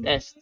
Yes.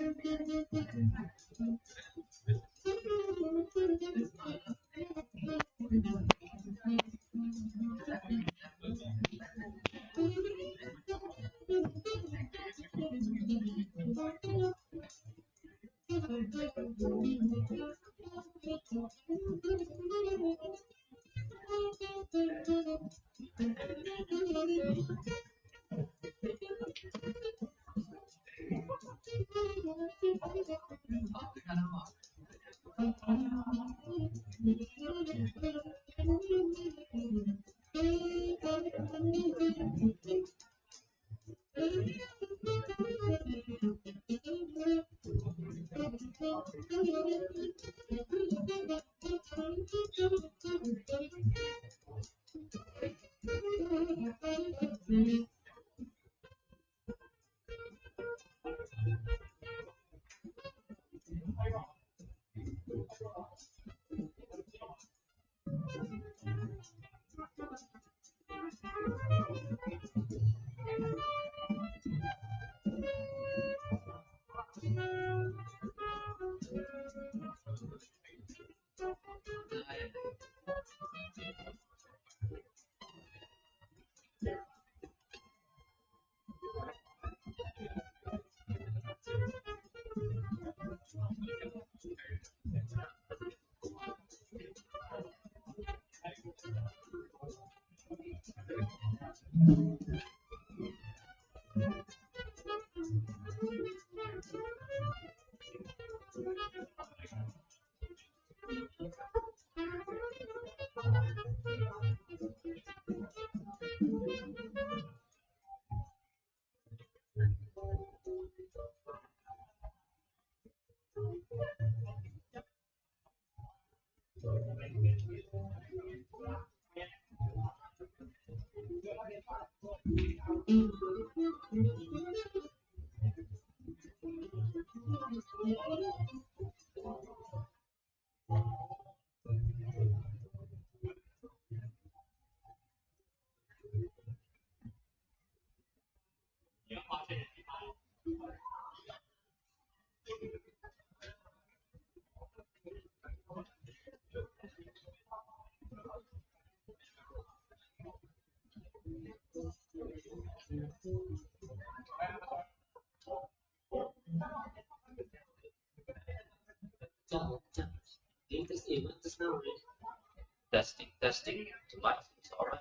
Testing, testing. Life is all right.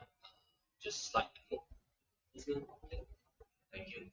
Just like thank you.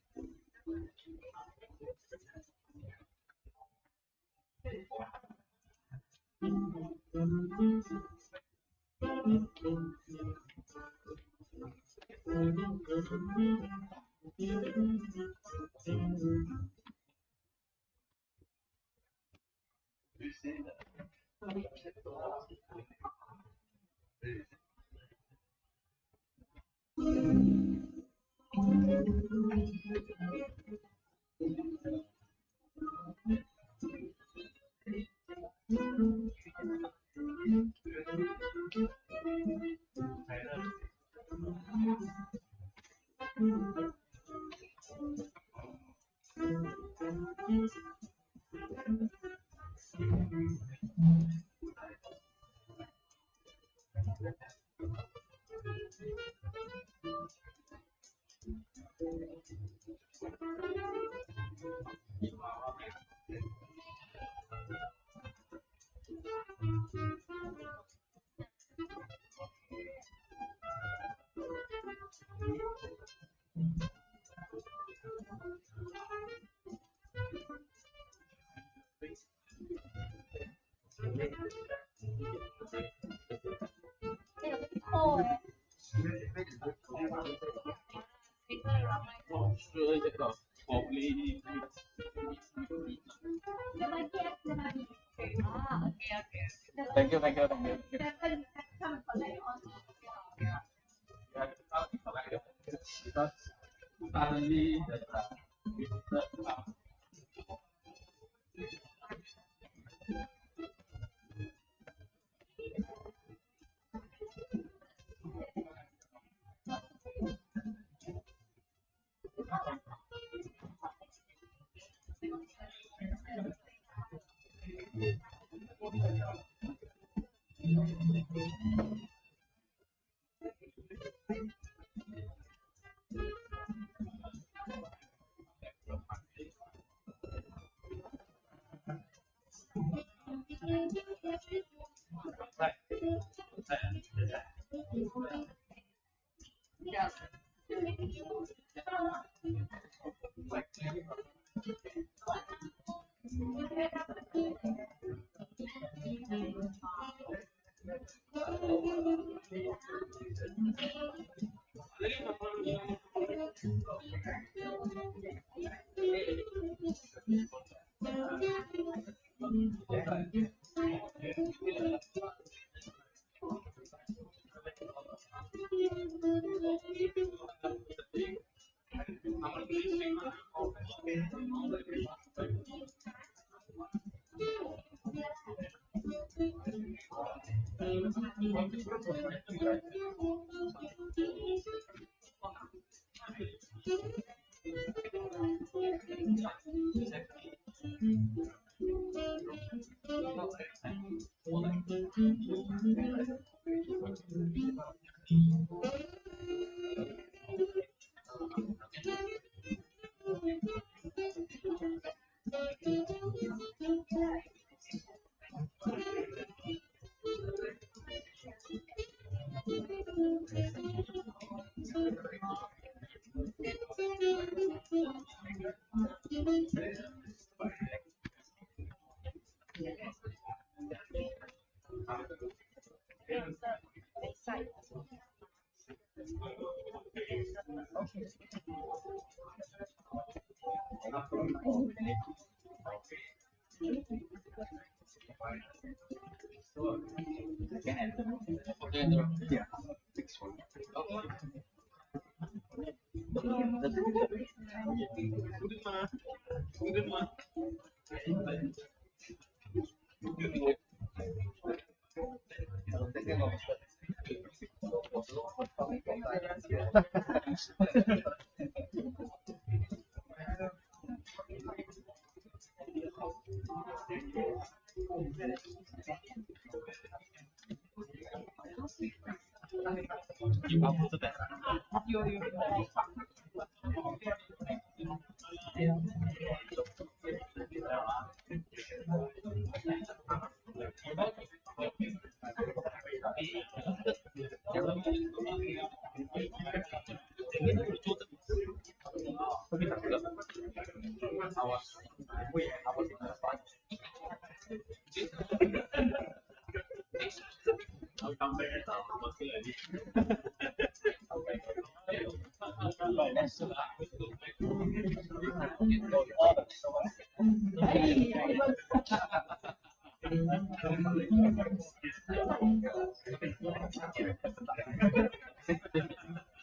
Thank you, thank you, thank you.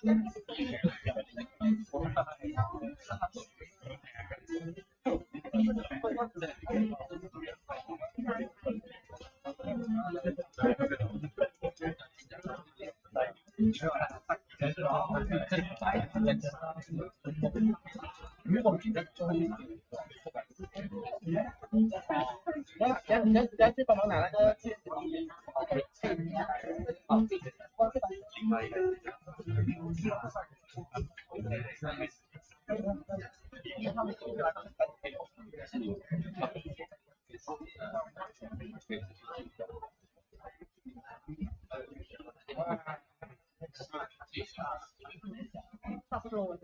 Yeah. 去帮忙拿那个。差不多。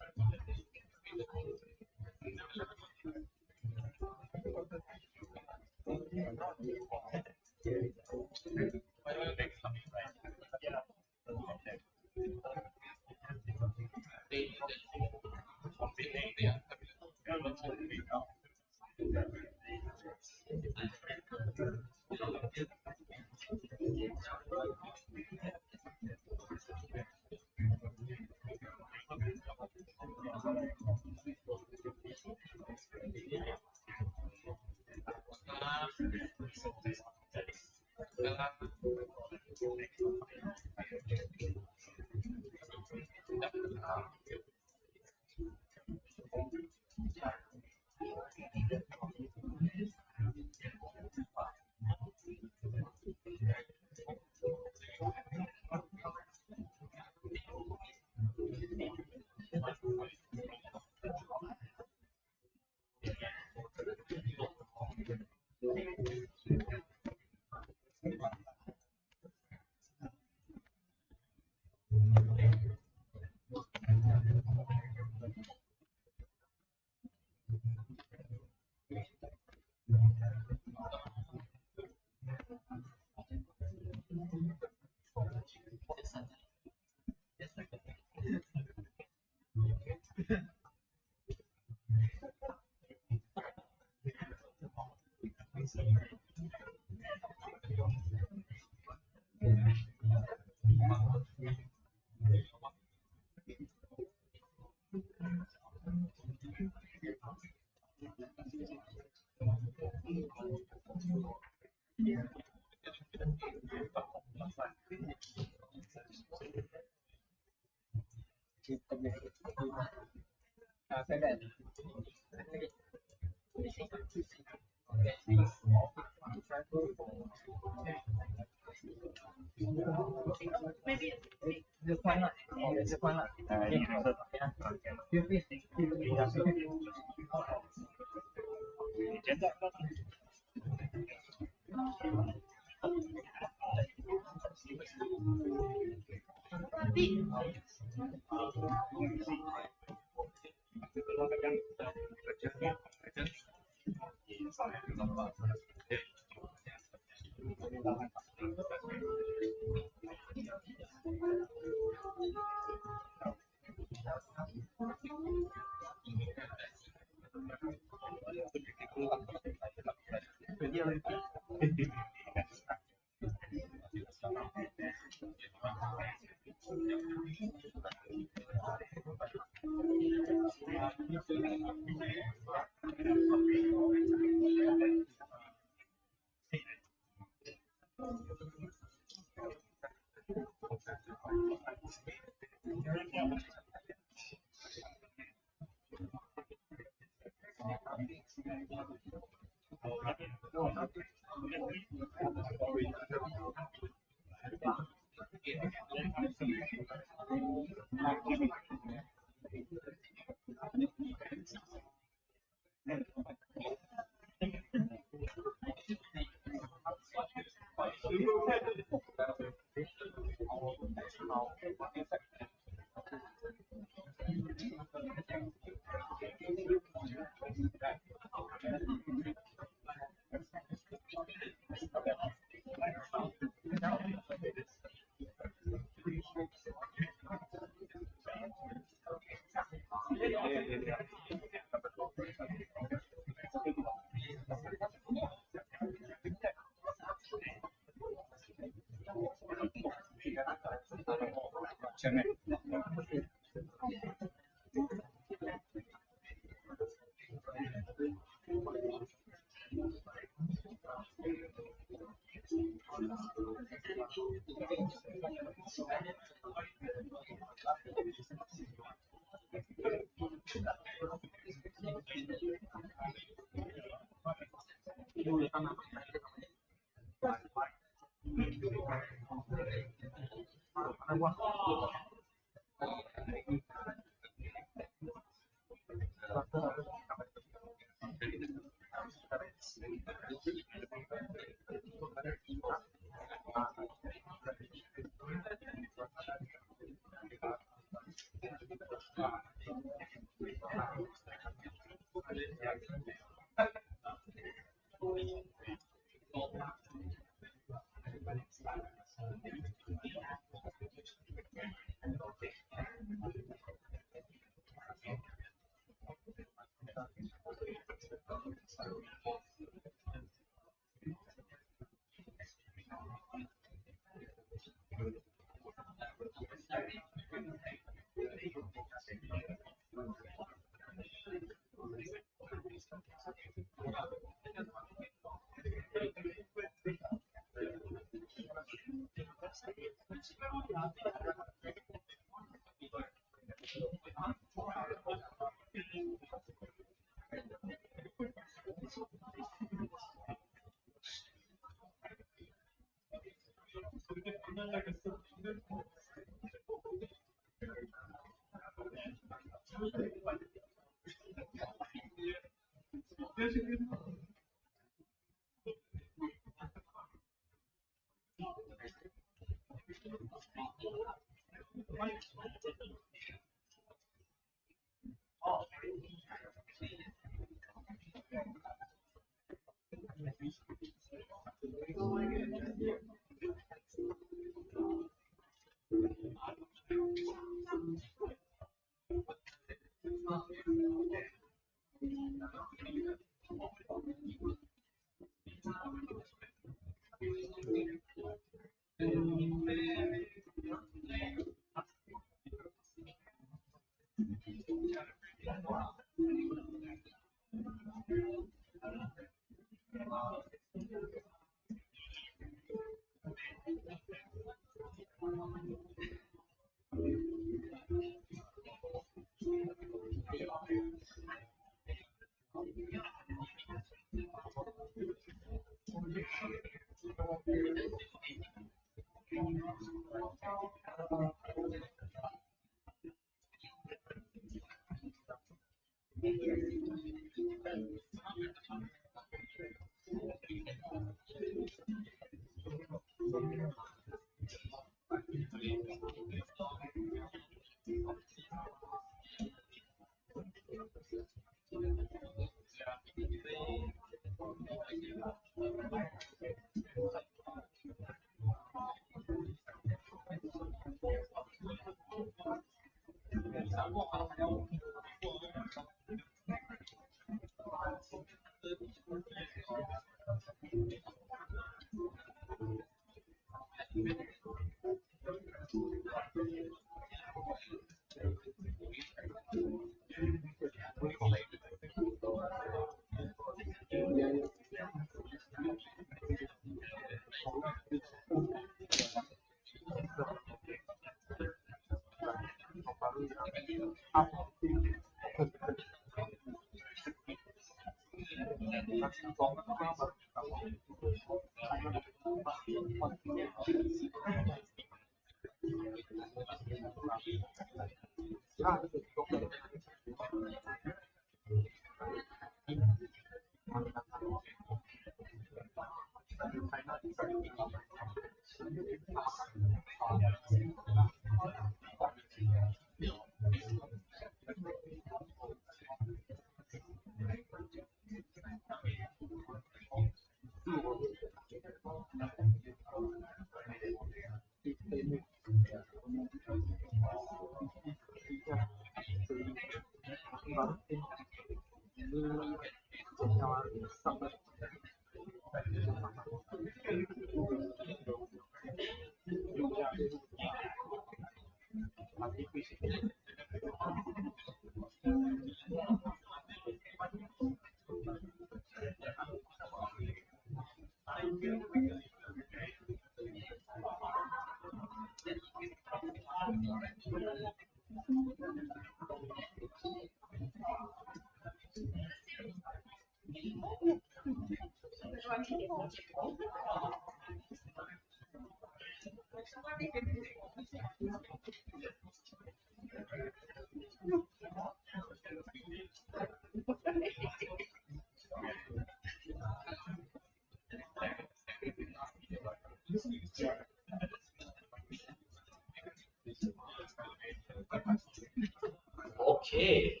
Okay.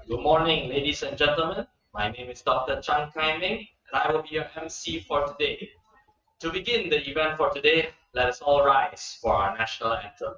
Good morning, ladies and gentlemen. My name is Dr. Chan Kai Ming, and I will be your MC for today. To begin the event for today, let us all rise for our national anthem.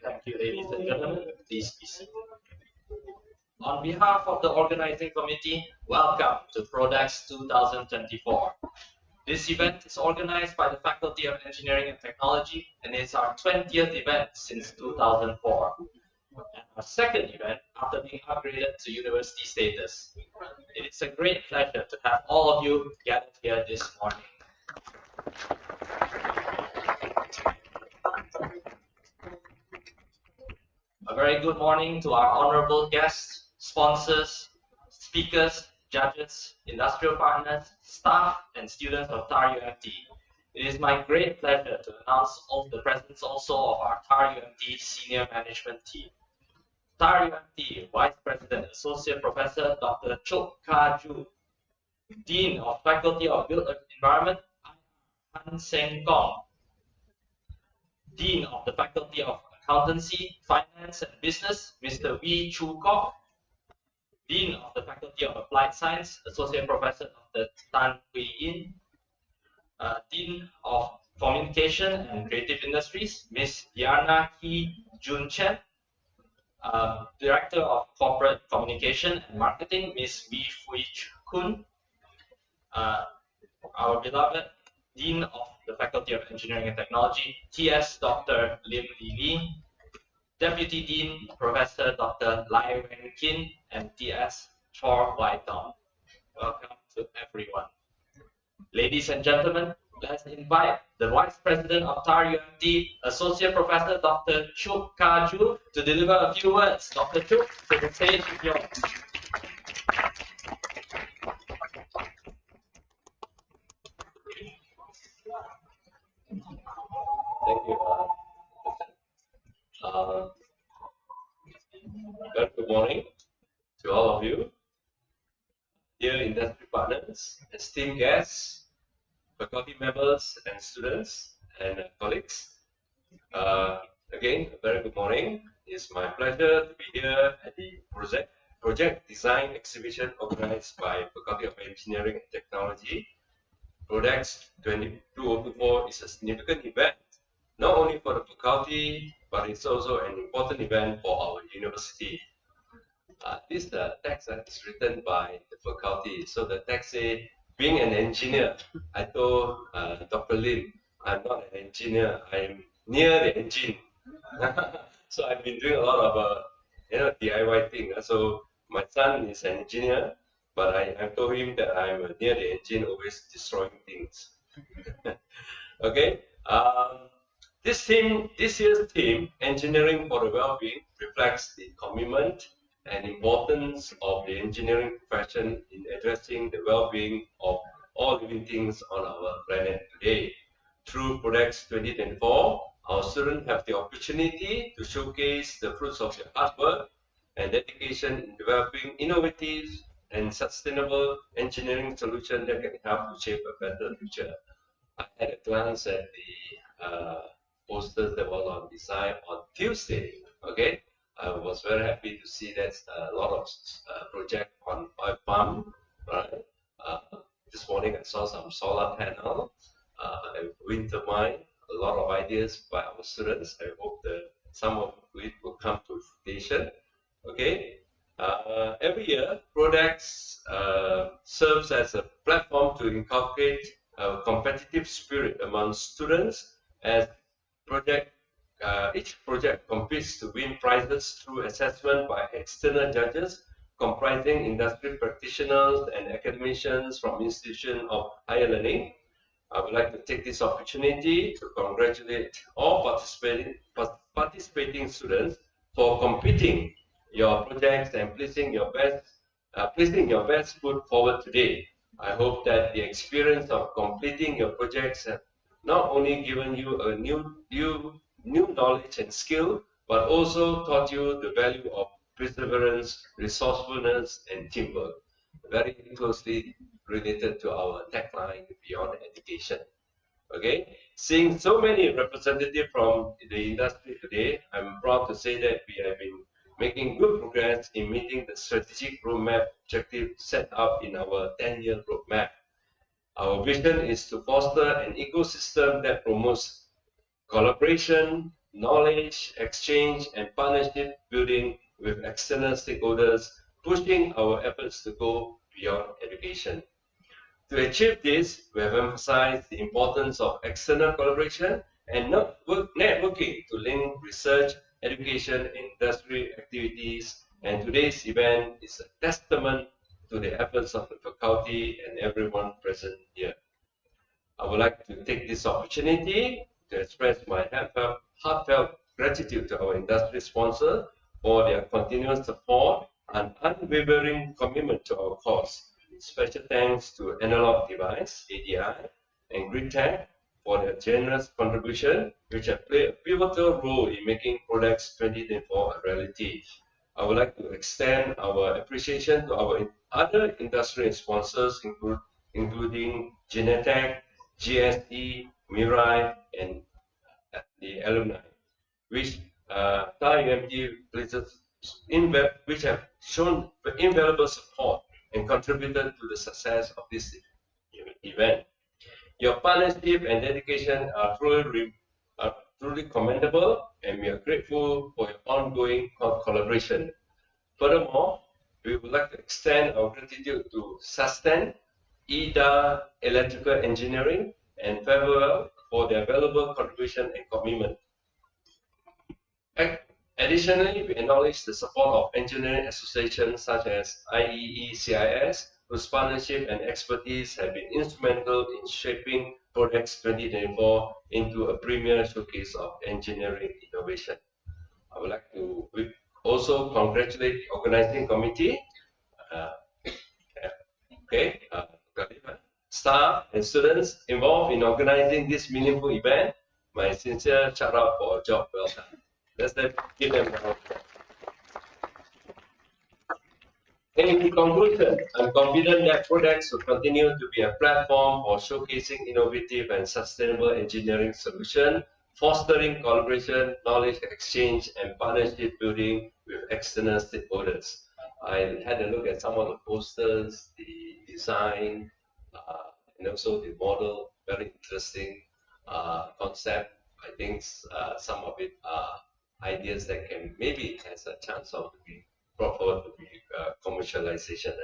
Thank you, ladies and gentlemen. Please be seated. On behalf of the organizing committee, welcome to ProDEx 2024. This event is organized by the Faculty of Engineering and Technology, and it's our 20th event since 2004. And our second event after being upgraded to university status. It is a great pleasure to have all of you gathered here this morning. A very good morning to our honorable guests, sponsors, speakers, judges, industrial partners, staff, and students of TAR UMT. It is my great pleasure to announce the presence also of our TAR UMT senior management team. TAR UMT Vice President Associate Professor Dr. Chok Ka Ju, Dean of Faculty of Built Environment Han Seng Kong, Dean of the Faculty of Accountancy, Finance and Business, Mr. Wee Chu Kok, Dean of the Faculty of Applied Science, Associate Professor Dr. Tan Hui Yin, Dean of Communication and Creative Industries, Ms. Diana Ki Jun Chen, Director of Corporate Communication and Marketing, Ms. Wee Fui Kun, our beloved Dean of the Faculty of Engineering and Technology, T.S. Dr. Lim Li Li, Deputy Dean Professor Dr. Lai Wen Kin, and T.S. Chor Wai Tong. Welcome to everyone. Ladies and gentlemen, let's invite the Vice President of TAR UMT, Associate Professor Dr. Chuk Ka Ju, to deliver a few words. Dr. Chuk, to the stage is yours. Thank you. Very good morning to all of you, dear industry partners, esteemed guests, faculty members and students and colleagues. Again, a very good morning. It's my pleasure to be here at the project design exhibition organized by Faculty of Engineering and Technology. ProDEx 2024 is a significant event, not only for the faculty, but it's also an important event for our university. This text is written by the faculty. So the text says, being an engineer, I told Dr. Lim, I'm not an engineer, I'm near the engine. So I've been doing a lot of DIY thing. So my son is an engineer, but I told him that I'm near the engine, always destroying things. Okay. This year's theme, Engineering for the Wellbeing, reflects the commitment and importance of the engineering profession in addressing the well-being of all living things on our planet today. Through ProDEx 2024, our students have the opportunity to showcase the fruits of their hard work and dedication in developing innovative and sustainable engineering solutions that can help to shape a better future. I had a glance at the posters that were on design on Tuesday. Okay, I was very happy to see that a lot of project on oil palm. Right, this morning I saw some solar panel, wind turbine. A lot of ideas by our students. I hope that some of it will come to fruition. Okay. Every year, ProDEx serves as a platform to inculcate a competitive spirit among students as each project competes to win prizes through assessment by external judges comprising industry practitioners and academicians from institutions of higher learning. I would like to take this opportunity to congratulate all participating students for completing your projects and placing your best foot forward today. I hope that the experience of completing your projects have not only given you a new knowledge and skill, but also taught you the value of perseverance, resourcefulness, and teamwork. Very closely related to our tagline, Beyond Education. Okay, seeing so many representatives from the industry today, I'm proud to say that we have been making good progress in meeting the strategic roadmap objective set up in our 10-year roadmap. Our vision is to foster an ecosystem that promotes collaboration, knowledge exchange, and partnership building with external stakeholders, pushing our efforts to go beyond education. To achieve this, we have emphasized the importance of external collaboration and networking to link research, education, and industry activities. And today's event is a testament to the efforts of the faculty and everyone present here. I would like to take this opportunity to express my heartfelt gratitude to our industry sponsor for their continuous support and unwavering commitment to our cause. Special thanks to Analog Device, ADI, and GridTech for their generous contribution, which have played a pivotal role in making ProDEx 2024 a reality. I would like to extend our appreciation to our other industry sponsors, including Genetech, GSE, Mirai, and the alumni, which TAI places which have shown invaluable support and contributed to the success of this event. Your partnership and dedication are truly commendable, and we are grateful for your ongoing collaboration. Furthermore, we would like to extend our gratitude to Sustain, EDA Electrical Engineering, and Farewell for their valuable contribution and commitment. Additionally, we acknowledge the support of engineering associations such as IEEE-CIS, whose partnership and expertise have been instrumental in shaping ProDEx 2024 into a premier showcase of engineering innovation. I would like to also congratulate the organizing committee, staff and students involved in organizing this meaningful event. My sincere shout out for a job well done. Let's give them a round. In conclusion, I'm confident that ProDEx will continue to be a platform for showcasing innovative and sustainable engineering solutions, fostering collaboration, knowledge exchange, and partnership building with external stakeholders. I had a look at some of the posters, the design, and also the model. Very interesting concept. I think some of it are ideas that can maybe has a chance of being brought forward to be commercialization.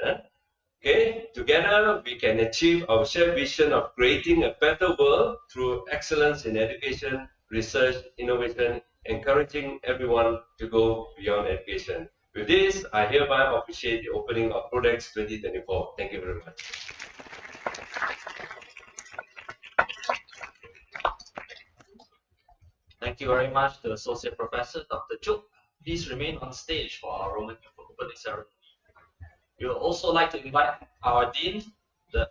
Okay, together we can achieve our shared vision of creating a better world through excellence in education, research, innovation, encouraging everyone to go beyond education. With this, I hereby officiate the opening of ProDEx 2024. Thank you very much. Thank you very much to Associate Professor Dr. Chuk. Please remain on stage for our Roman opening ceremony. We would also like to invite our Dean, the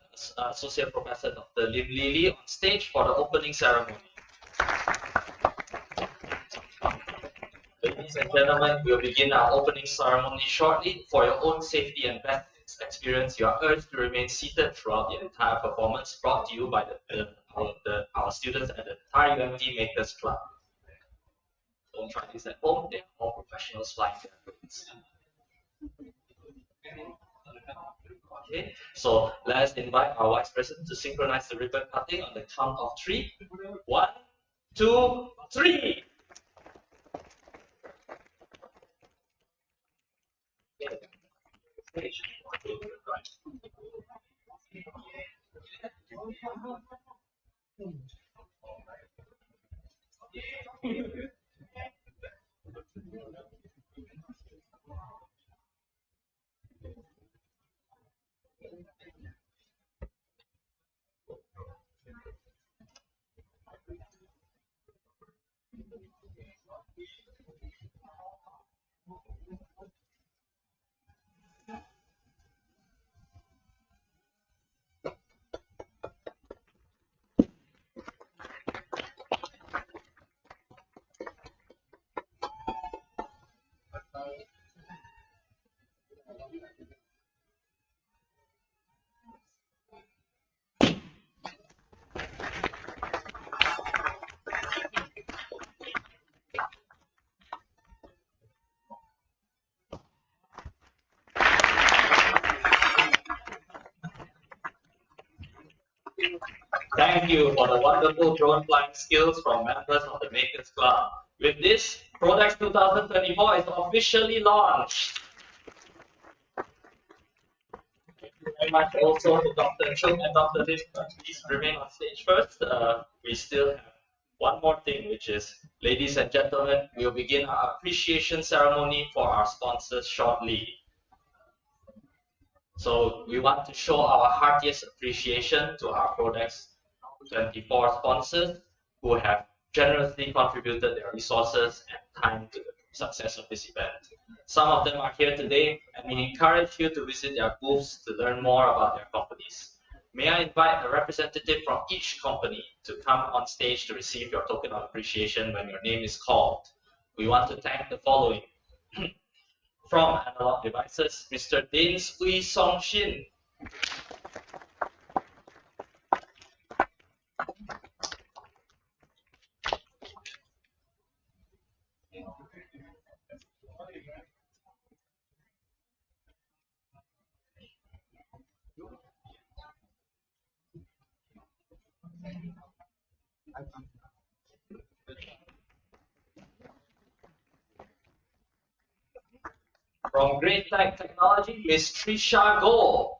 Associate Professor Dr. Lim Lili, on stage for the opening ceremony. Ladies and gentlemen, we'll begin our opening ceremony shortly. For your own safety and best experience, you are urged to remain seated throughout the entire performance, brought to you by our students at the TAI UMD Makers Club. Don't try this at home, they are all professionals flying their planes. Okay, so let's invite our Vice President to synchronize the ribbon cutting on the count of 3. 1, 2, 3. Thank you for the wonderful drone flying skills from members of the Makers Club. With this, ProDEx 2024 is officially launched. very much also to Dr. Chung and Dr. Lim. Please remain on stage first. We still have one more thing, which is, ladies and gentlemen, we'll begin our appreciation ceremony for our sponsors shortly. So we want to show our heartiest appreciation to our ProDEx 24 sponsors who have generously contributed their resources and time to the success of this event. Some of them are here today, and we encourage you to visit their booths to learn more about their companies. May I invite a representative from each company to come on stage to receive your token of appreciation when your name is called. We want to thank the following. From Analog Devices, Mr. Dane Sui Song Shin. From Great Tech Technology, Ms. Trisha Go.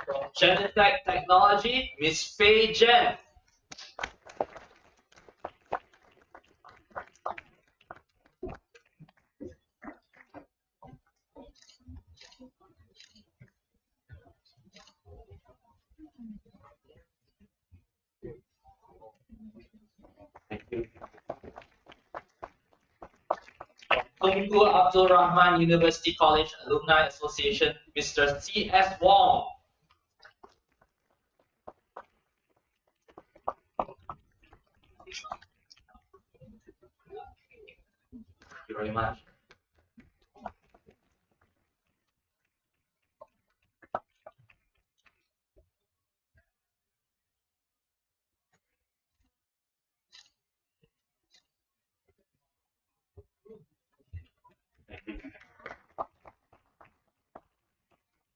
From Genetech Technology, Ms. Fei Jen. Thank you. Tunku Abdul Rahman University College Alumni Association, Mr. C.S. Wong. Thank you very much. Thank you.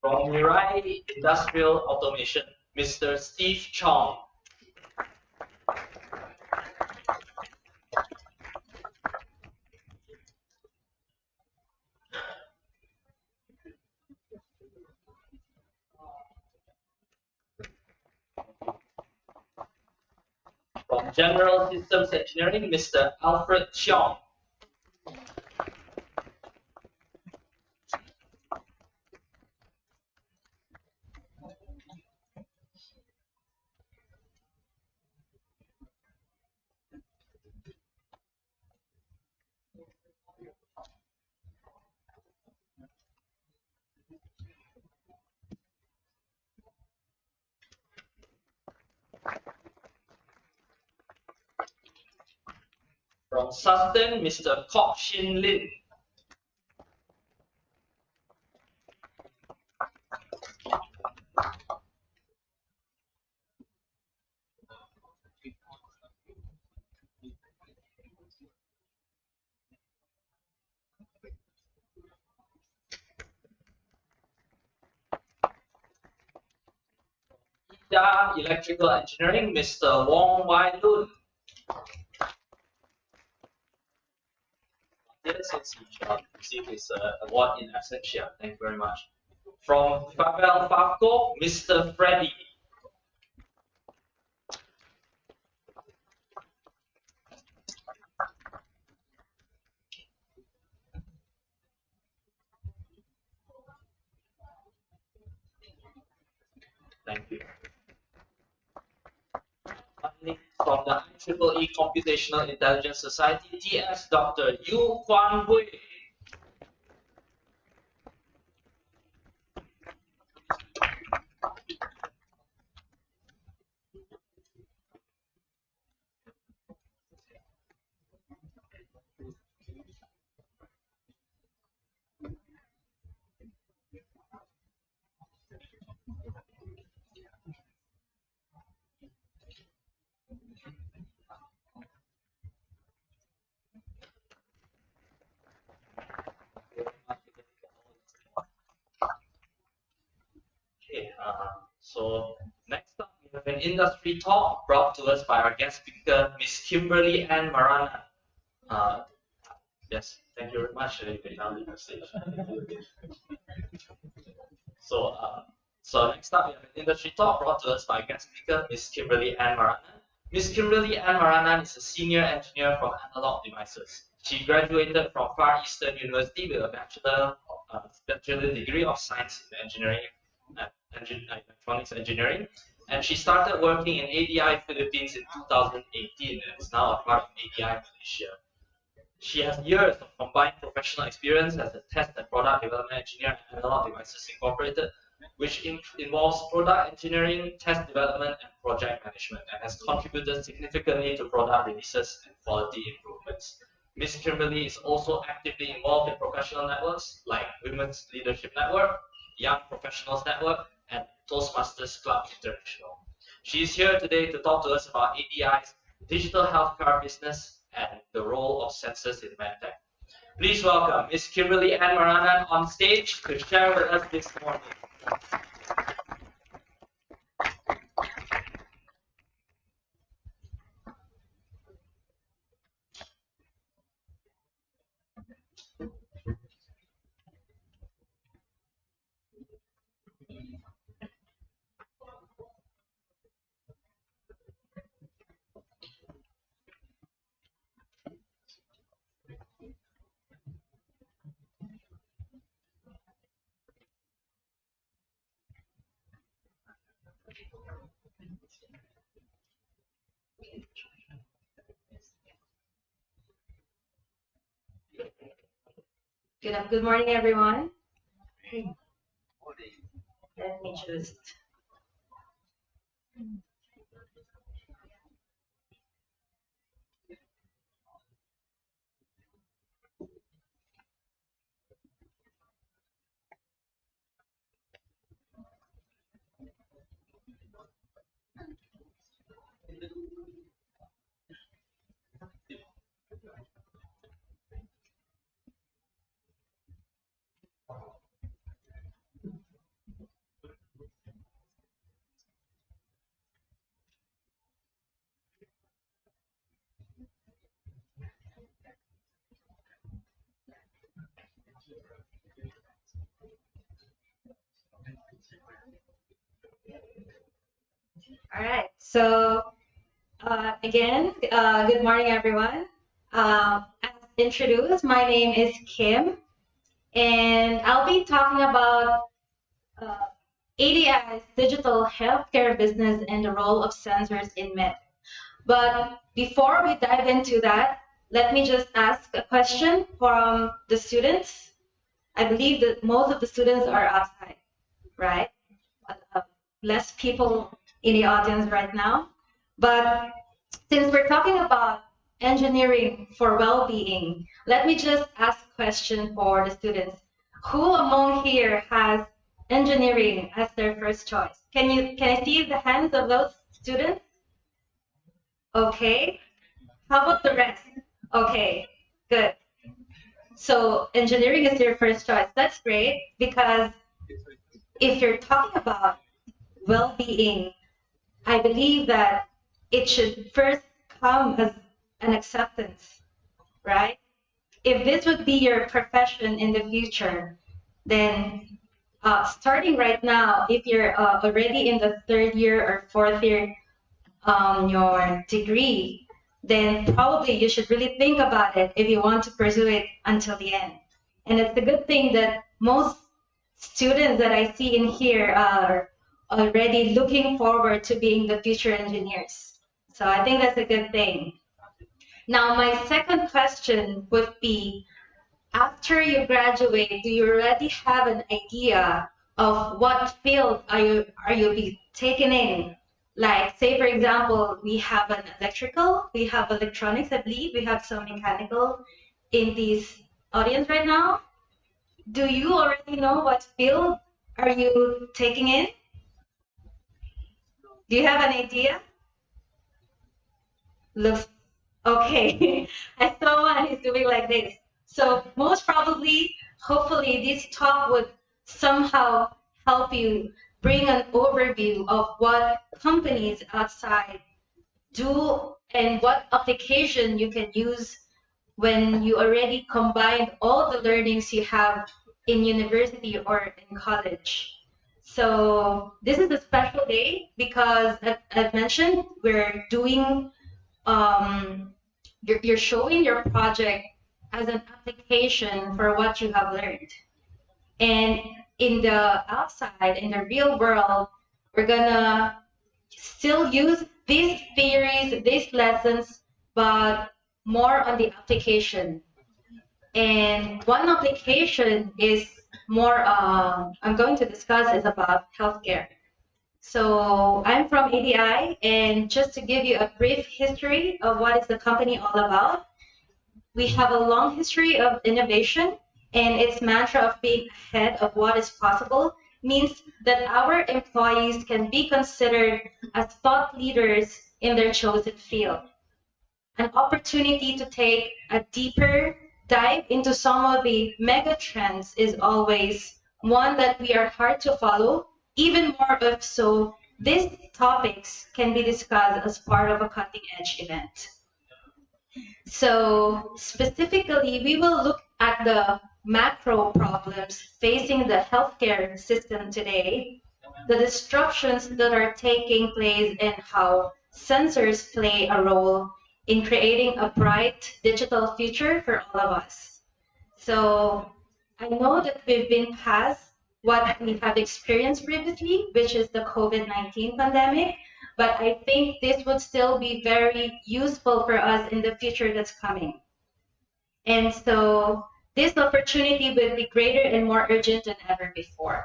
From Mirai Industrial Automation, Mr. Steve Chong. From General Systems Engineering, Mr. Alfred Cheong. From Sustain, Mr. Kok Shin Lin. Ida Electrical Engineering, Mr. Wong Wai Lun. Since he received his award in absentia. Thank you very much. From Fabel Fafco, Mr. Freddy. Thank you. Finally, from the IEEE Computational Intelligence Society, TS Dr. Yu Kwan Hui. So next up, we have an industry talk brought to us by our guest speaker, Miss Kimberly Ann Marana. Yes, thank you very much. You can now leave the stage. So, next up, we have an industry talk brought to us by guest speaker, Miss Kimberly Ann Marana. Miss Kimberly Ann Marana is a senior engineer from Analog Devices. She graduated from Far Eastern University with a bachelor degree of science in engineering, electronics engineering, and she started working in ADI Philippines in 2018 and is now a part of ADI Malaysia. She has years of combined professional experience as a test and product development engineer at Analog Devices Incorporated, which involves product engineering, test development, and project management, and has contributed significantly to product releases and quality improvements. Ms. Kimberly is also actively involved in professional networks like Women's Leadership Network, Young Professionals Network, and Toastmasters Club International. She is here today to talk to us about ADI's digital healthcare business and the role of sensors in medtech. Please welcome Ms. Kimberly Ann Marana on stage to share with us this morning. Good morning, everyone. Let me just. All right. So again, good morning, everyone. As introduced, my name is Kim, and I'll be talking about ADI's digital healthcare business and the role of sensors in med. But before we dive into that, let me just ask a question from the students. I believe that most of the students are outside, right? Less people in the audience right now. But since we're talking about engineering for well-being, let me just ask a question for the students. Who among here has engineering as their first choice? Can I see the hands of those students? Okay. How about the rest? Okay, good. So engineering is your first choice. That's great, because if you're talking about well-being, I believe that it should first come as an acceptance, right? If this would be your profession in the future, then starting right now, if you're already in the third year or fourth year your degree, then probably you should really think about it if you want to pursue it until the end. And it's a good thing that most students that I see in here are already looking forward to being the future engineers. So I think that's a good thing. Now, my second question would be, after you graduate, do you already have an idea of what field are you be taken in? Like, say, for example, we have an electrical, we have electronics, I believe, we have some mechanical in this audience right now. Do you already know what field are you taking in? Do you have an idea? Looks okay. I saw one, he's doing like this. So most probably, hopefully, this talk would somehow help you bring an overview of what companies outside do and what application you can use when you already combined all the learnings you have in university or in college. So this is a special day because I've mentioned we're doing, you're showing your project as an application for what you have learned. And in the outside, in the real world, we're gonna still use these theories, these lessons, but more on the application. And one application is more, I'm going to discuss is about healthcare. So I'm from ADI, and just to give you a brief history of what is the company all about, we have a long history of innovation, and its mantra of being ahead of what is possible means that our employees can be considered as thought leaders in their chosen field. An opportunity to take a deeper dive into some of the mega trends is always one that we are hard to follow. Even more of so, these topics can be discussed as part of a cutting edge event. So specifically, we will look at the macro problems facing the healthcare system today, the disruptions that are taking place, and how sensors play a role in creating a bright digital future for all of us. So I know that we've been past what we have experienced previously, which is the COVID-19 pandemic, but I think this would still be very useful for us in the future that's coming. And so this opportunity will be greater and more urgent than ever before.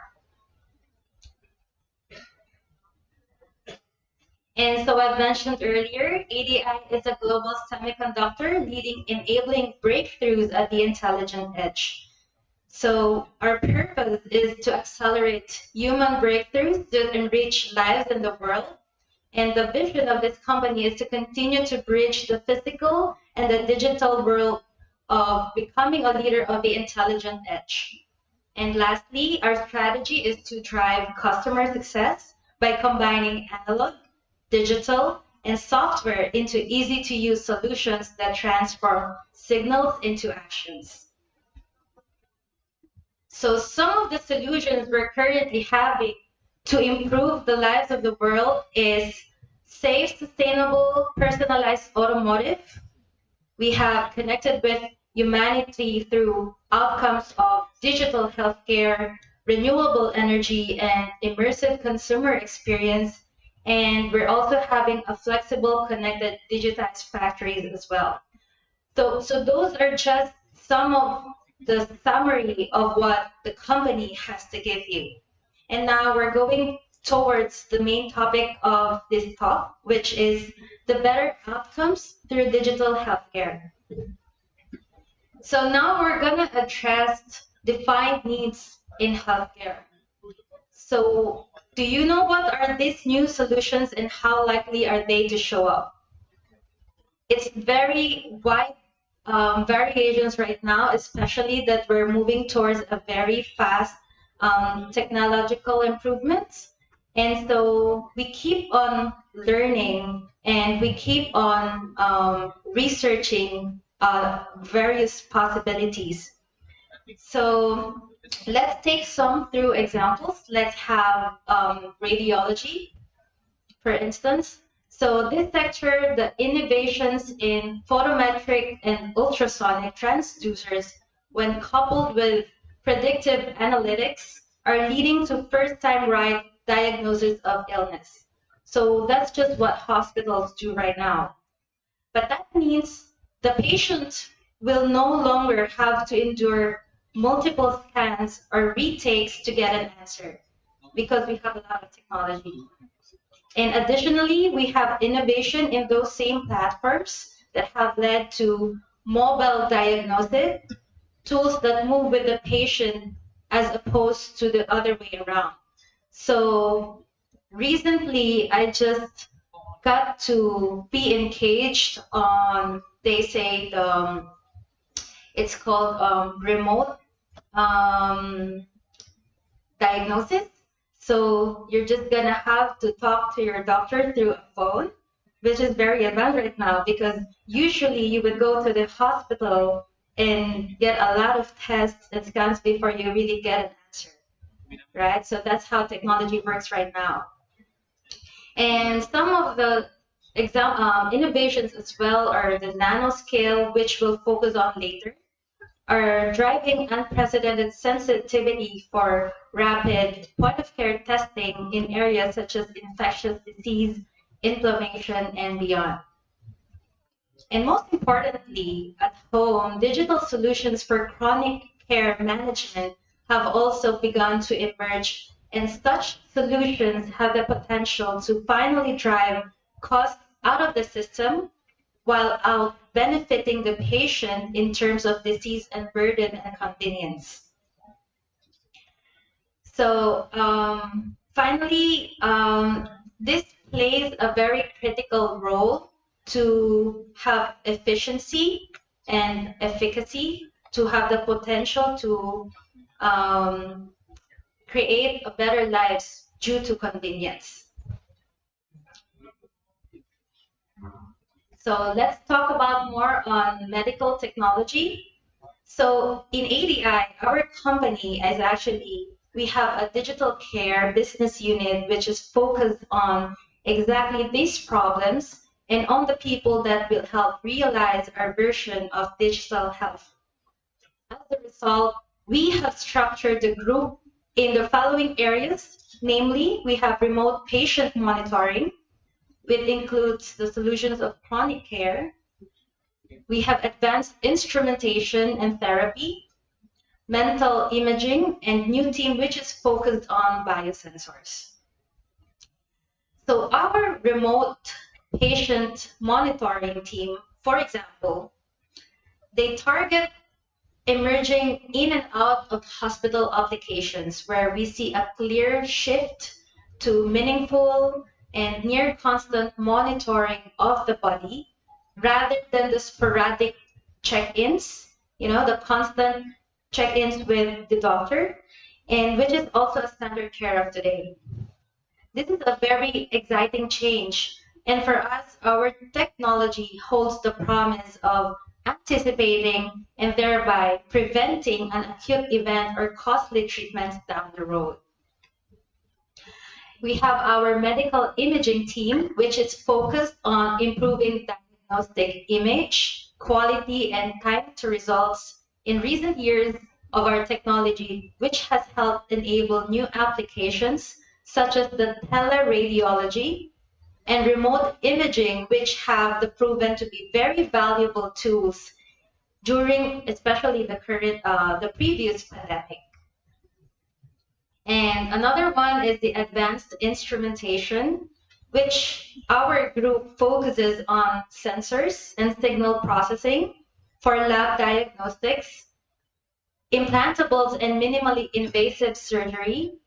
And so I've mentioned earlier, ADI is a global semiconductor leading enabling breakthroughs at the intelligent edge. So our purpose is to accelerate human breakthroughs that enrich lives in the world. And the vision of this company is to continue to bridge the physical and the digital world of becoming a leader of the intelligent edge. And lastly, our strategy is to drive customer success by combining analog, digital, and software into easy-to-use solutions that transform signals into actions. So some of the solutions we're currently having to improve the lives of the world is safe, sustainable, personalized automotive. We have connected with humanity through outcomes of digital healthcare, renewable energy, and immersive consumer experience. And we're also having a flexible, connected, digitized factories as well. So those are just some of the summary of what the company has to give you. And now we're going towards the main topic of this talk, which is the better outcomes through digital healthcare. So now we're going to address defined needs in healthcare. So do you know what are these new solutions and how likely are they to show up? It's very wide variations right now, especially that we're moving towards a very fast technological improvements. And so we keep on learning and we keep on researching various possibilities. So let's take some through examples. Let's have radiology, for instance. So this sector, the innovations in photometric and ultrasonic transducers, when coupled with predictive analytics, are leading to first-time right diagnosis of illness. So that's just what hospitals do right now. But that means the patient will no longer have to endure multiple scans or retakes to get an answer because we have a lot of technology. And additionally, we have innovation in those same platforms that have led to mobile diagnosis, tools that move with the patient as opposed to the other way around. So recently, I just got to be engaged on, they say, it's called remote diagnosis. So you're just gonna have to talk to your doctor through a phone, which is very advanced right now, because usually you would go to the hospital and get a lot of tests and scans before you really get an answer, right? So that's how technology works right now. And some of the innovations as well are the nanoscale, which we'll focus on later, are driving unprecedented sensitivity for rapid point-of-care testing in areas such as infectious disease, inflammation, and beyond. And most importantly, at home, digital solutions for chronic care management have also begun to emerge, and such solutions have the potential to finally drive costs out of the system while out benefiting the patient in terms of disease and burden and convenience. So finally, this plays a very critical role to have efficiency and efficacy, to have the potential to create a better lives due to convenience. So let's talk about more on medical technology. So in ADI, our company is actually, we have a digital care business unit which is focused on exactly these problems and on the people that will help realize our version of digital health. As a result, we have structured the group in the following areas, namely, we have remote patient monitoring, which includes the solutions of chronic care. We have advanced instrumentation and therapy, mental imaging, and new team which is focused on biosensors. So our remote patient monitoring team, for example, they target emerging in and out of hospital applications where we see a clear shift to meaningful and near constant monitoring of the body rather than the sporadic check-ins, the constant check-ins with the doctor, and which is also a standard care of today. This is a very exciting change, and for us, our technology holds the promise of anticipating and thereby preventing an acute event or costly treatments down the road. We have our medical imaging team, which is focused on improving diagnostic image, quality, and time to results in recent years of our technology, which has helped enable new applications such as the teleradiology and remote imaging, which have proven to be very valuable tools during especially the previous pandemic. And another one is the advanced instrumentation, which our group focuses on sensors and signal processing for lab diagnostics, implantables and minimally invasive surgery.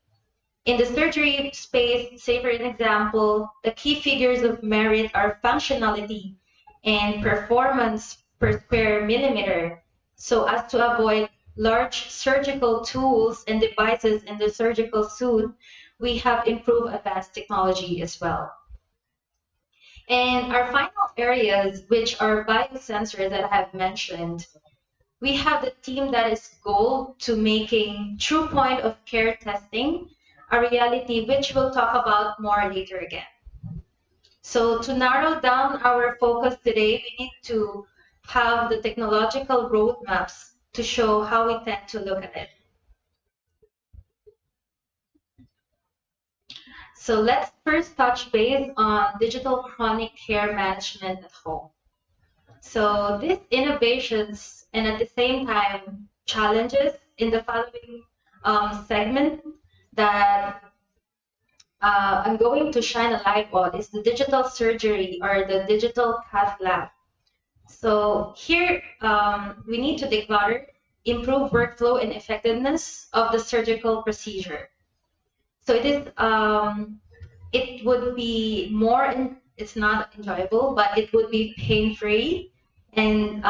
In the surgery space, say for an example, the key figures of merit are functionality and performance per square millimeter, so as to avoid large surgical tools and devices in the surgical suite. We have improved advanced technology as well. And our final areas, which are biosensors that I have mentioned, we have the team that is goal to making true point of care testing a reality, which we'll talk about more later again. So to narrow down our focus today, we need to have the technological roadmaps to show how we tend to look at it. So let's first touch base on digital chronic care management at home. So these innovations and at the same time challenges in the following segment that I'm going to shine a light on is the digital surgery or the digital cath lab. So here we need to declutter, improve workflow and effectiveness of the surgical procedure. So it would be more, it's not enjoyable, but it would be pain-free. And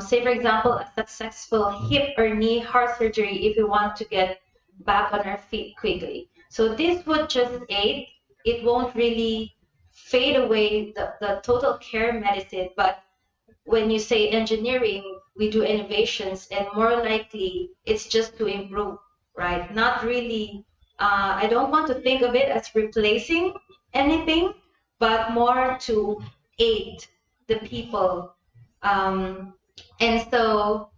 say, for example, a successful hip or knee heart surgery if you want to get back on our feet quickly. So this would just aid. It won't really fade away the total care medicine, but when you say engineering, we do innovations, and more likely it's just to improve, right? Not really, I don't want to think of it as replacing anything, but more to aid the people. And so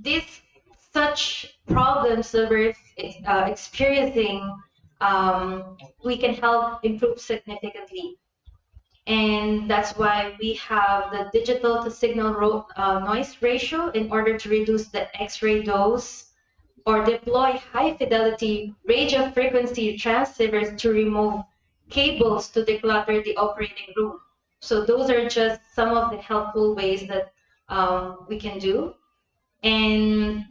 these such problems that we're experiencing, we can help improve significantly. And that's why we have the digital to signal noise ratio in order to reduce the X-ray dose, or deploy high fidelity radio frequency transceivers to remove cables to declutter the operating room. So those are just some of the helpful ways that we can do. And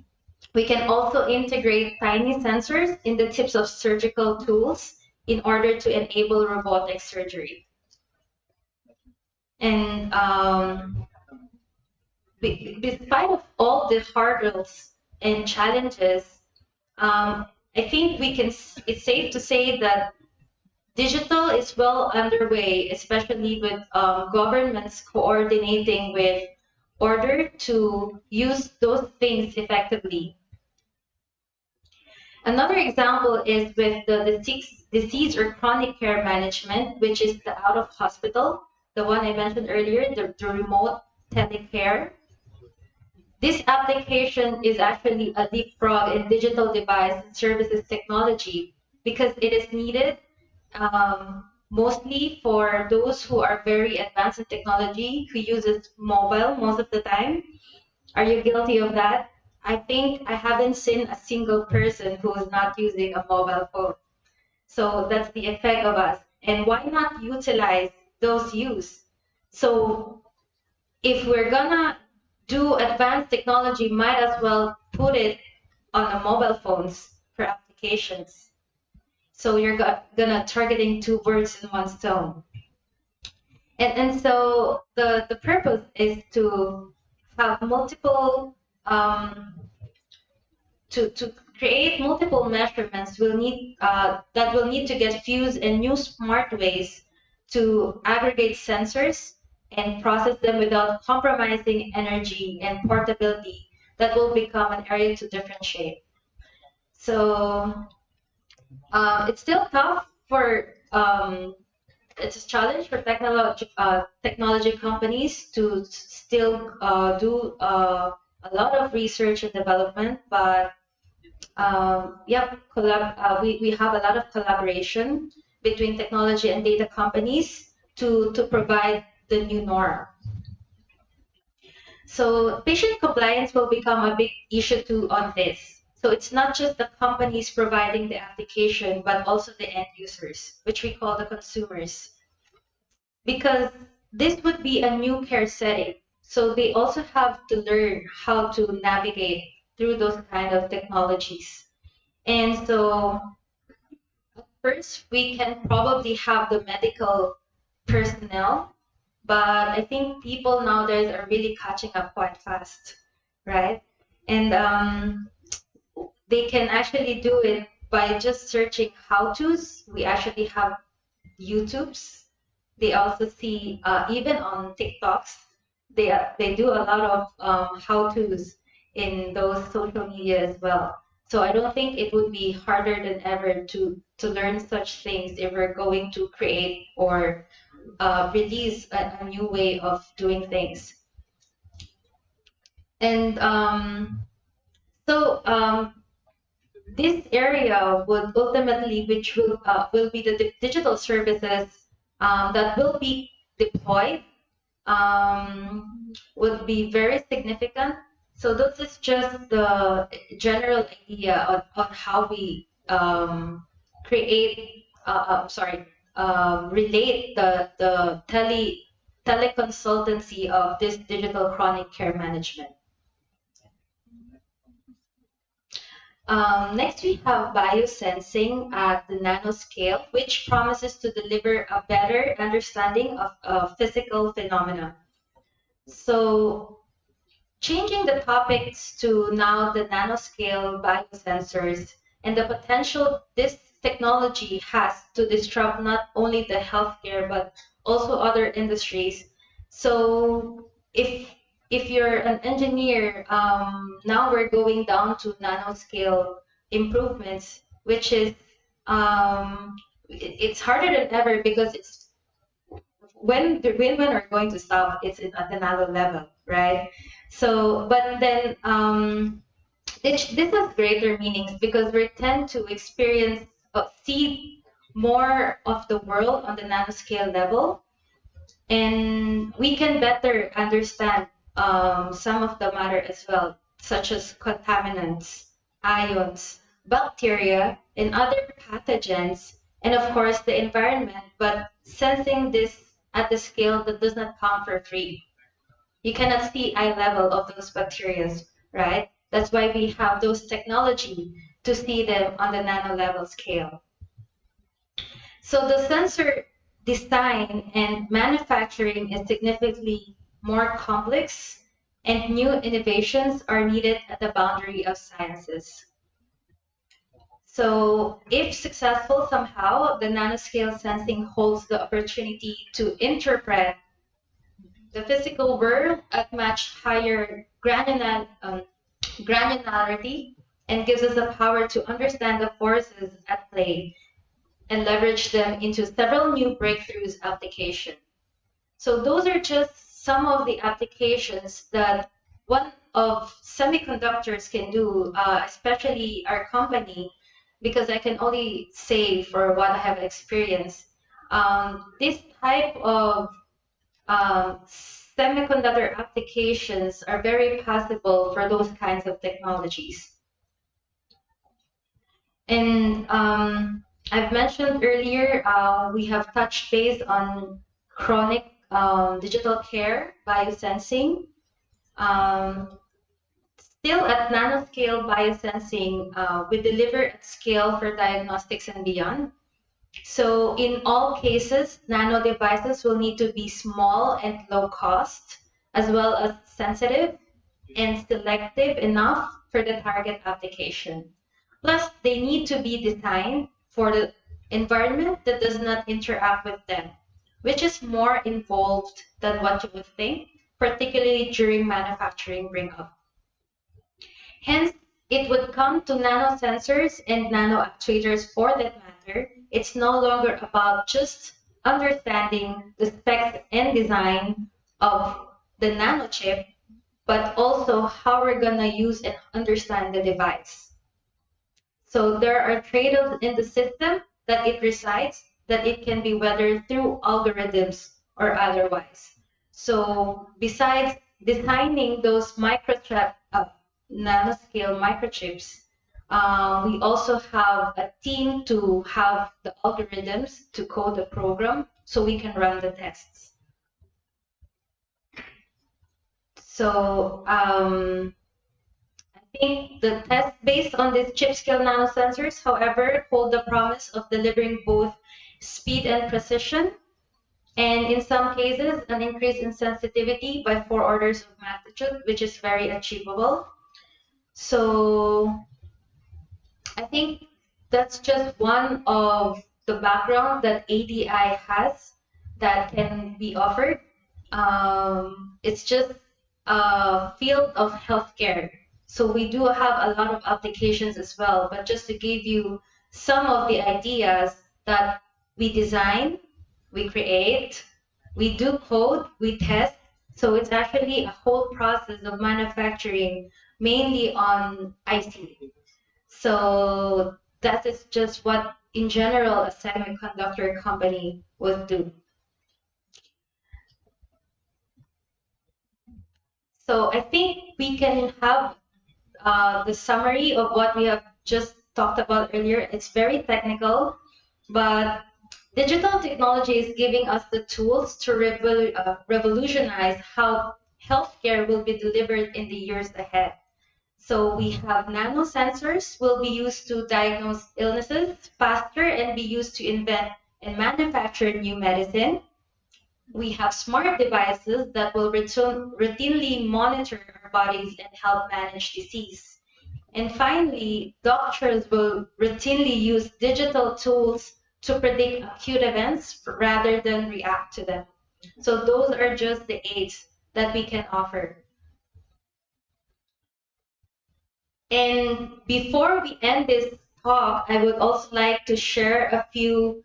we can also integrate tiny sensors in the tips of surgical tools in order to enable robotic surgery. And despite of all the hurdles and challenges, I think it's safe to say that digital is well underway, especially with governments coordinating with order to use those things effectively. Another example is with the disease or chronic care management, which is the out of hospital, the one I mentioned earlier, the remote telecare. This application is actually a leapfrog in digital device and services technology because it is needed mostly for those who are very advanced in technology, who uses mobile most of the time. Are you guilty of that? I think I haven't seen a single person who is not using a mobile phone. So that's the effect of us. And why not utilize those use? So if we're gonna do advanced technology, might as well put it on the mobile phones for applications. So you're gonna targeting two birds in one stone. And so the purpose is to have multiple to create multiple measurements will need that will need to get fused in new smart ways to aggregate sensors and process them without compromising energy and portability that will become an area to differentiate. So it's still tough for it's a challenge for technology companies to still do a lot of research and development, but yep, we have a lot of collaboration between technology and data companies to provide the new norm. So patient compliance will become a big issue too on this. So it's not just the companies providing the application, but also the end users, which we call the consumers. Because this would be a new care setting. So they also have to learn how to navigate through those kind of technologies. And so first, we can probably have the medical personnel, but I think people nowadays are really catching up quite fast, right? And they can actually do it by just searching how-tos. We actually have YouTubes. They also see, even on TikToks, they do a lot of how-tos in those social media as well. So I don't think it would be harder than ever to learn such things if we're going to create or release a new way of doing things. And this area would ultimately, which will be the digital services that will be deployed, would be very significant. So this is just the general idea on how we create, relate the teleconsultancy of this digital chronic care management. Next, we have biosensing at the nanoscale, which promises to deliver a better understanding of physical phenomena. So changing the topics to now the nanoscale biosensors and the potential this technology has to disrupt not only the healthcare but also other industries. So if you're an engineer, now we're going down to nanoscale improvements, which is it's harder than ever because it's when we're going to stop, it's at the nano level, right? So, but then this has greater meanings because we tend to experience, see more of the world on the nanoscale level, and we can better understand some of the matter as well, such as contaminants, ions, bacteria, and other pathogens, and of course the environment, but sensing this at the scale that does not come for free. You cannot see eye level of those bacteria, right? That's why we have those technology to see them on the nano level scale. So the sensor design and manufacturing is significantly more complex, and new innovations are needed at the boundary of sciences. So if successful somehow, the nanoscale sensing holds the opportunity to interpret the physical world at much higher granularity and gives us the power to understand the forces at play and leverage them into several new breakthroughs application. So those are just some of the applications that one of semiconductors can do, especially our company, because I can only say for what I have experienced. This type of semiconductor applications are very possible for those kinds of technologies. And I've mentioned earlier, we have touched base on chronic digital care, biosensing. Still at nanoscale biosensing, we deliver at scale for diagnostics and beyond. So in all cases, nano devices will need to be small and low cost, as well as sensitive and selective enough for the target application. Plus, they need to be designed for the environment that does not interact with them, which is more involved than what you would think, particularly during manufacturing bring-up. Hence, it would come to nanosensors and nano actuators for that matter. It's no longer about just understanding the specs and design of the nanochip, but also how we're going to use and understand the device. So there are trade-offs in the system that it resides, that it can be weathered through algorithms or otherwise. So besides designing those nanoscale microchips, we also have a team to have the algorithms to code the program so we can run the tests. So I think the tests based on these chip-scale nanosensors, however, hold the promise of delivering both speed and precision, and in some cases, an increase in sensitivity by 4 orders of magnitude, which is very achievable. So I think that's just one of the background that ADI has that can be offered. It's just a field of healthcare. So we do have a lot of applications as well, but just to give you some of the ideas that we design, we create, we do code, we test. So it's actually a whole process of manufacturing, mainly on IC. So that is just what, in general, a semiconductor company would do. So I think we can have the summary of what we have just talked about earlier. It's very technical, but digital technology is giving us the tools to revolutionize how healthcare will be delivered in the years ahead. So we have nanosensors will be used to diagnose illnesses faster and be used to invent and manufacture new medicine. We have smart devices that will routinely monitor our bodies and help manage disease. And finally, doctors will routinely use digital tools to predict acute events rather than react to them. So those are just the aids that we can offer. And before we end this talk, I would also like to share a few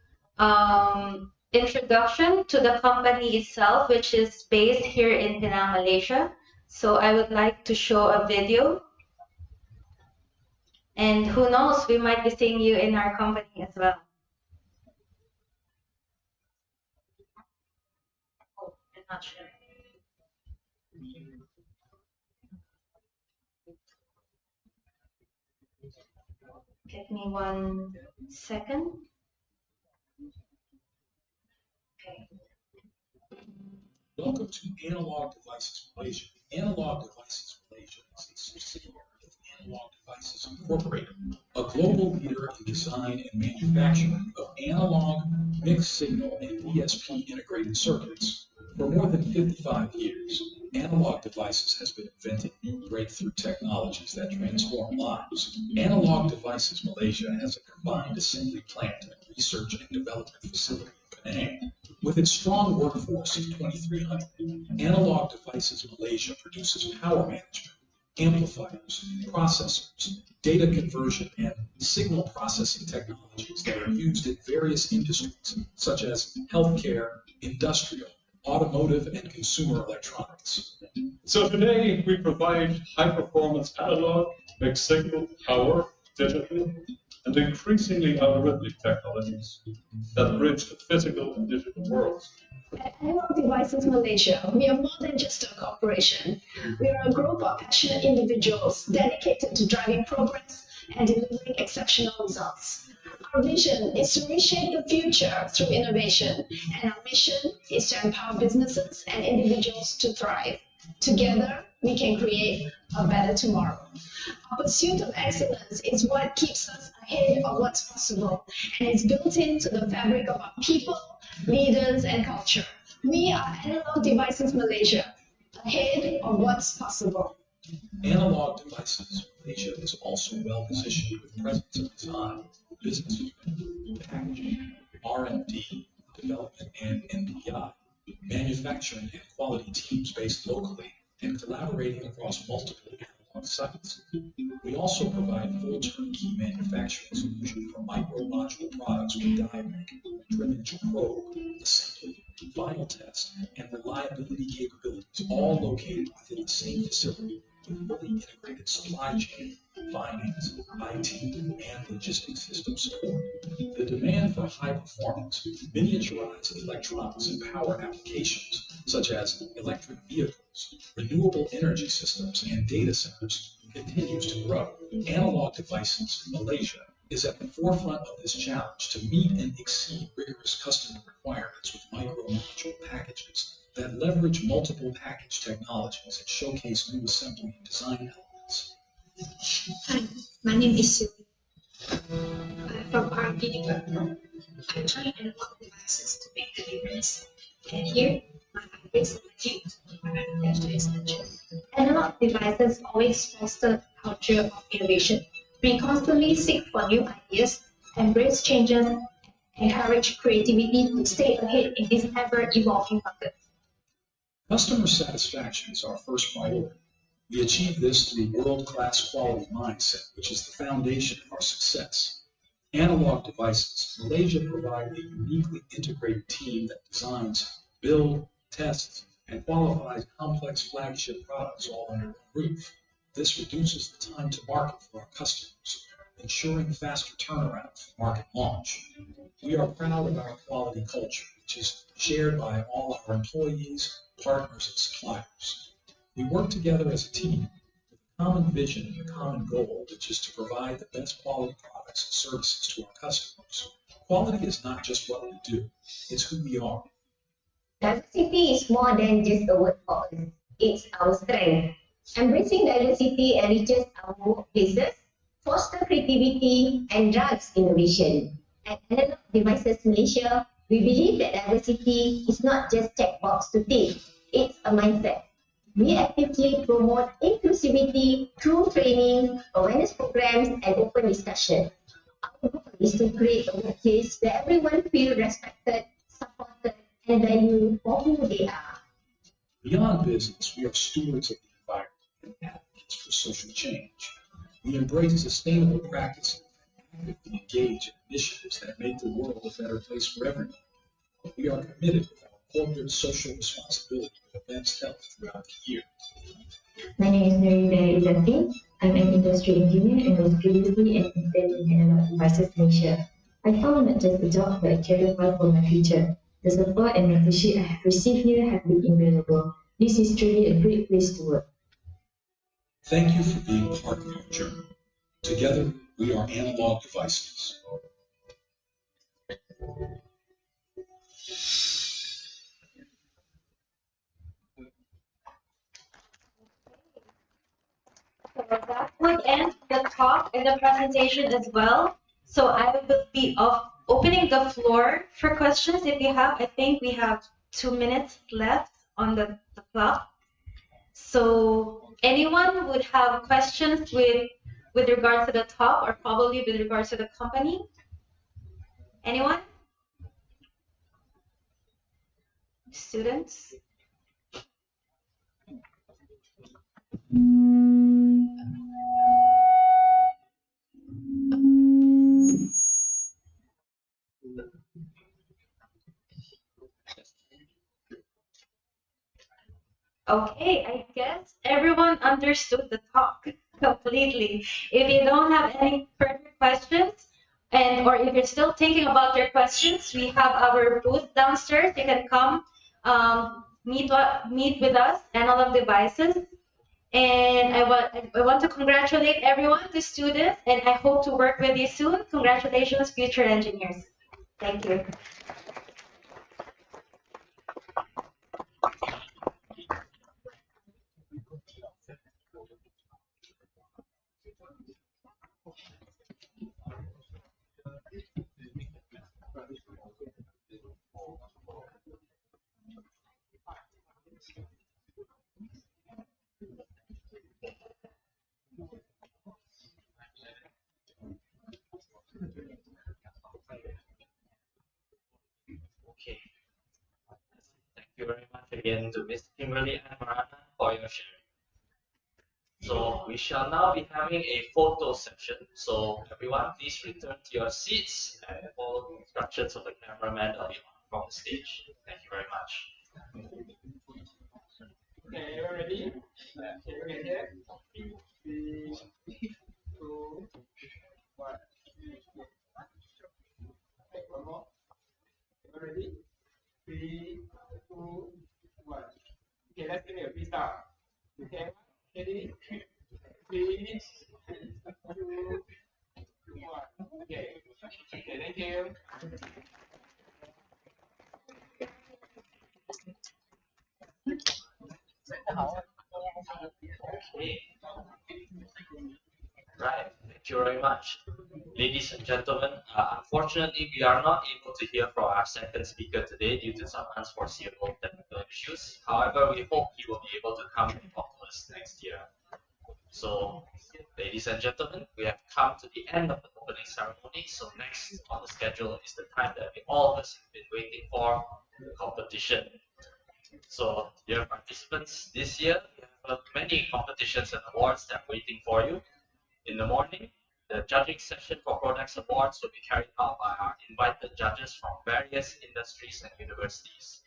introduction to the company itself, which is based here in Penang, Malaysia. So I would like to show a video. And who knows, we might be seeing you in our company as well. Oh, I'm not sure. Give me 1 second. Okay. Welcome to Analog Devices Malaysia. Analog Devices Malaysia is a subsidiary of Analog Devices Incorporated, a global leader in design and manufacturing of analog, mixed signal, and DSP integrated circuits. For more than 55 years, Analog Devices has been inventing new breakthrough technologies that transform lives. Analog Devices Malaysia has a combined assembly plant and research and development facility in Penang. With its strong workforce of 2,300, Analog Devices Malaysia produces power management, amplifiers, processors, data conversion, and signal processing technologies that are used in various industries, such as healthcare, industrial, automotive, and consumer electronics. So today we provide high-performance analog, mixed signal, power, digital, and increasingly algorithmic technologies that bridge the physical and digital worlds. At Analog Devices Malaysia, we are more than just a corporation. We are a group of passionate individuals dedicated to driving progress and delivering exceptional results. Our vision is to reshape the future through innovation, and our mission is to empower businesses and individuals to thrive. Together, we can create a better tomorrow. Our pursuit of excellence is what keeps us ahead of what's possible, and is built into the fabric of our people, leaders, and culture. We are Analog Devices Malaysia, ahead of what's possible. Analog Devices Malaysia is also well positioned with presence in design, business unit, packaging, R&D, development, and NPI, manufacturing and quality teams based locally and collaborating across multiple analog sites. We also provide full turnkey manufacturing solution for micro-module products with die making, trim and probe, assembly, final test, and reliability capabilities, all located within the same facility with fully integrated supply chain, finance, IT, and logistics system support. The demand for high performance, miniaturized electronics and power applications, such as electric vehicles, renewable energy systems, and data centers, continues to grow. Analog Devices Malaysia is at the forefront of this challenge to meet and exceed rigorous customer requirements with micro-module packages that leverage multiple package technologies and showcase new assembly and design elements. Hi, my name is Sylvie. I'm from R&D department. I joined Analog Devices to make the difference. And here, my ideas are my team. Analog Devices always foster a culture of innovation. We constantly seek for new ideas, embrace changes, and encourage creativity to stay ahead in this ever-evolving market. Customer satisfaction is our first priority. We achieve this through world-class quality mindset, which is the foundation of our success. Analog Devices Malaysia provides a uniquely integrated team that designs, builds, tests, and qualifies complex flagship products all under one roof. This reduces the time to market for our customers, ensuring faster turnaround for market launch. We are proud of our quality culture, which is shared by all our employees, partners, and suppliers. We work together as a team with a common vision and a common goal, which is to provide the best quality products and services to our customers. Quality is not just what we do, it's who we are. Diversity is more than just a word for us. It's our strength. Embracing diversity enriches our workplaces, fosters creativity, and drives innovation. At Analog Devices Malaysia, we believe that diversity is not just checkbox to tick, it's a mindset. We actively promote inclusivity through training, awareness programs, and open discussion. Our goal is to create a workplace where everyone feels respected, supported, and valued for who they are. Beyond business, we are stewards of the environment and advocates for social change. We embrace sustainable practices and actively engage in initiatives that make the world a better place for everyone. We are committed with our corporate social responsibility with events held throughout the year. My name is Narida Izzati. I'm an industry engineer and was previously an intern in Analog Devices Malaysia. I found not just a job but a career path for my future. The support and mentorship I have received here have been invaluable. This is truly a great place to work. Thank you for being part of our journey. Together, we are Analog Devices. So that would end the talk and the presentation as well. So I will be opening the floor for questions if you have. I think we have 2 minutes left on the clock. So anyone would have questions with regards to the talk or probably with regards to the company? Anyone? Students? Okay, I guess everyone understood the talk completely. If you don't have any further questions, or if you're still thinking about your questions, we have our booth downstairs. You can come meet with us, Analog Devices. And I want to congratulate everyone, the students, and I hope to work with you soon. Congratulations, future engineers. Thank you. Okay. Thank you very much again to Ms. Kimberly and Marana for your sharing. So we shall now be having a photo session. So everyone, please return to your seats and follow the instructions of the cameraman that will be on from the stage. Thank you very much. Okay, you ready? Okay, okay, here. 3, 2, 1. Okay, one more. You ready? 3, 2, 1. Okay, let's give it a restart. Okay, ready? 3, 2, 1. Okay. Okay, thank you. Okay. Right. Thank you very much. Ladies and gentlemen, unfortunately, we are not able to hear from our second speaker today due to some unforeseeable technical issues. However, we hope he will be able to come and talk to us next year. So, ladies and gentlemen, we have come to the end of the opening ceremony. So next on the schedule is the time that all of us have been waiting for, the competition. So, dear participants, this year we have many competitions and awards that are waiting for you. In the morning, the judging session for ProDEx Awards will be carried out by our invited judges from various industries and universities.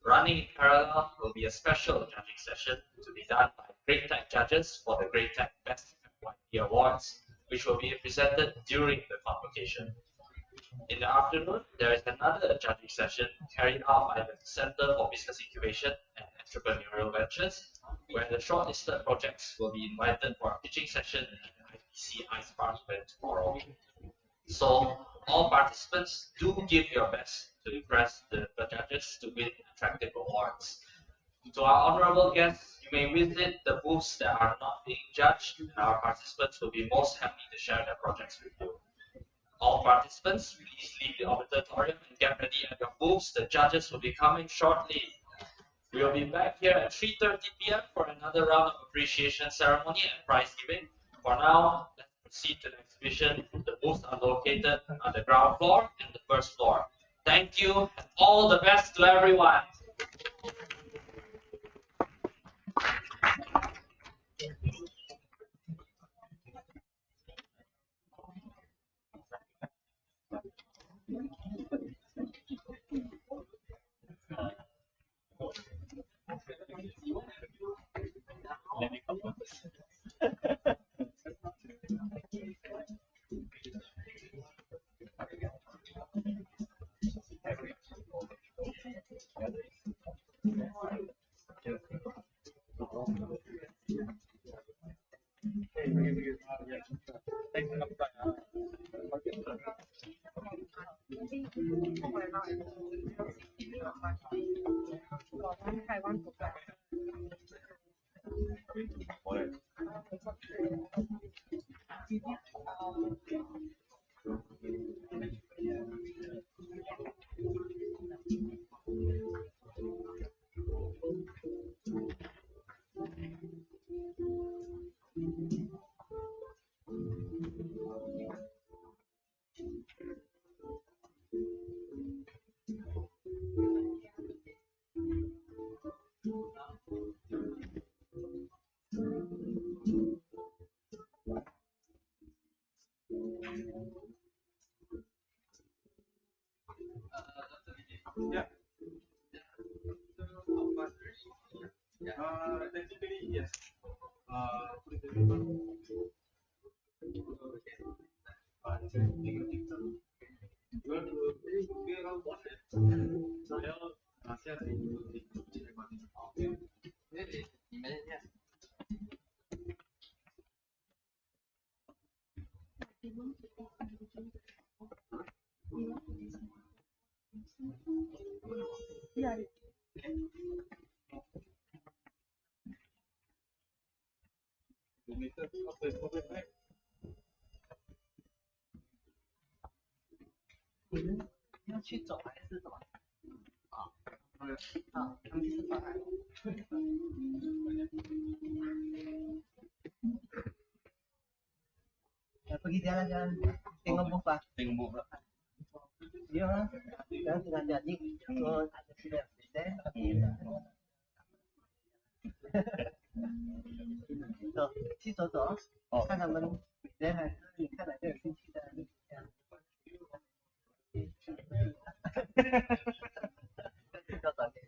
Running in parallel will be a special judging session to be done by Great Tech judges for the Great Tech Best FYP Awards, which will be presented during the convocation. In the afternoon, there is another judging session carried out by the Center for Business Incubation and Entrepreneurial Ventures, where the shortlisted projects will be invited for a pitching session at the IPC Ice Park event tomorrow. So, all participants, do give your best to impress the judges to win attractive awards. To our honorable guests, you may visit the booths that are not being judged, and our participants will be most happy to share their projects with you. All participants, please leave the auditorium and get ready at your booths. The judges will be coming shortly. We'll be back here at 3:30 p.m. for another round of appreciation ceremony and prize giving. For now, let's proceed to the exhibition. The booths are located on the ground floor and the first floor. Thank you and all the best to everyone. Yeah. Technically, yes. Pergi jalan-jalan tengok buku lah. Tengok buku lah. Ya, dan sudah jadi kalau ada sudah present. So, 去走走，看他们人还是你看哪个有兴趣的，你这样。这个短片。